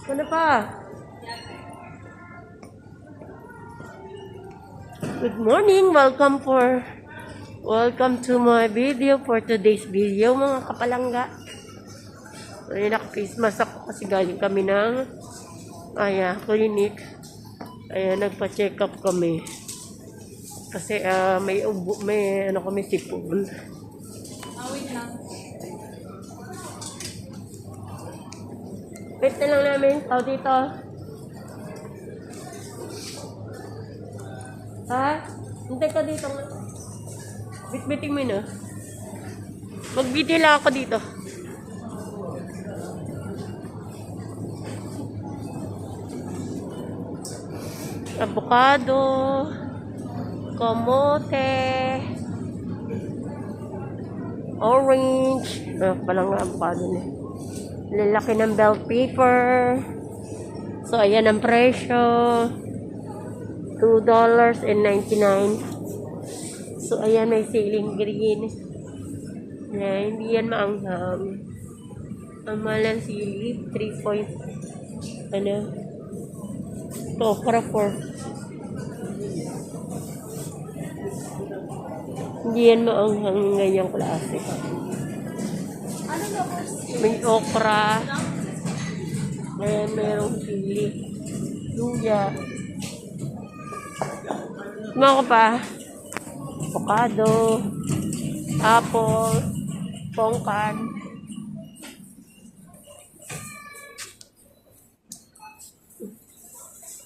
Ano pa? Good morning! Welcome to my video for today's video mga kapalangga. Ay, naka-Christmas ako kasi galing kami ng clinic. Ayan, nagpa-check up kami. Kasi may kami sipon. Wait lang. Wait na lang namin. Tao dito. Ha? Hintay ka dito. Bitbiting mo na. Magbiti lang ako dito. Avocado. Kamote. Orange. Palang avocado na. Lalaki ng bell pepper. So, ayan ang presyo. $2.99. So, ayan may ceiling green. Ayan, hindi yan maanghang. Ang malang sili, 3 point, okra 4. Hindi yan maanghang ngayong klase. May okra. Ayan, mayroong sili. Luya. Mga pa. Avocado. Apple. Pongkan.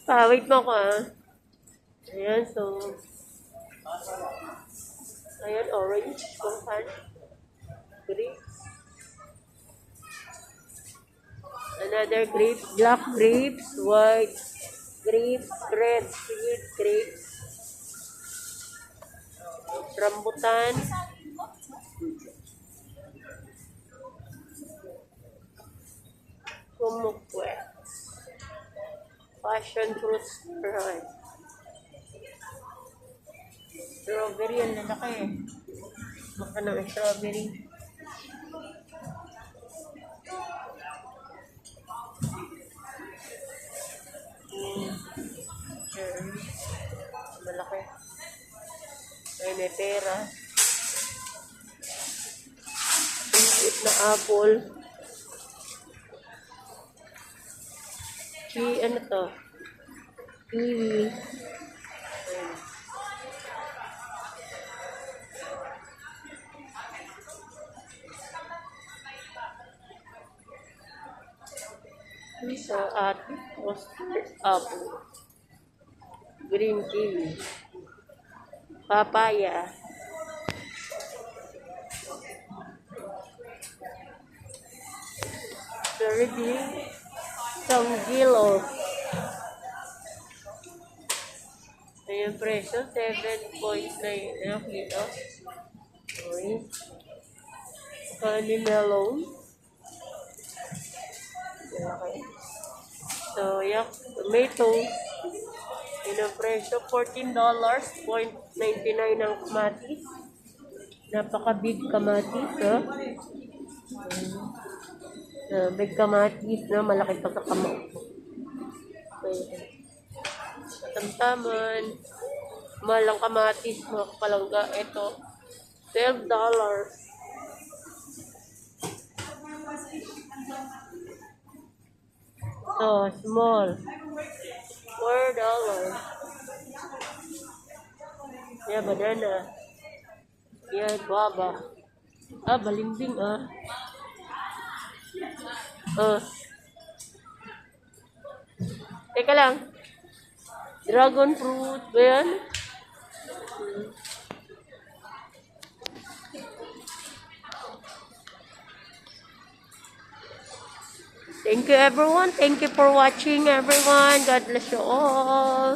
Wait mo ko Ayan, so. Ayan, orange. Pongkan. Grapes. Another grapes. Black grapes. White grapes. Red sweet grapes. Rambutan. Kumukwe. Passion fruit. Strawberry. Ang lalaki Baka ng strawberry. Malaki. May pera. Liit na apple. Ano to? Kiwi. So, custard apple. Green kiwi. Papaya. Thirdly, Sanggilo. Ayan presyo, 7.9 kilo. Okay. Honey melon. Okay. So, yeah, tomato. Yun ang presyo, $14.99 ang kamatis. Napaka-big kamatis, big kamatis, malaki pa sa kamao. Tamtaman. Malang kamatis, mga kapalangga. Ito, $12. So, small. $4. Yan, banana. Yan, guava. Balimbing, Teka lang. Dragon fruit. Ba yan? Thank you everyone. Thank you for watching everyone. God bless you all.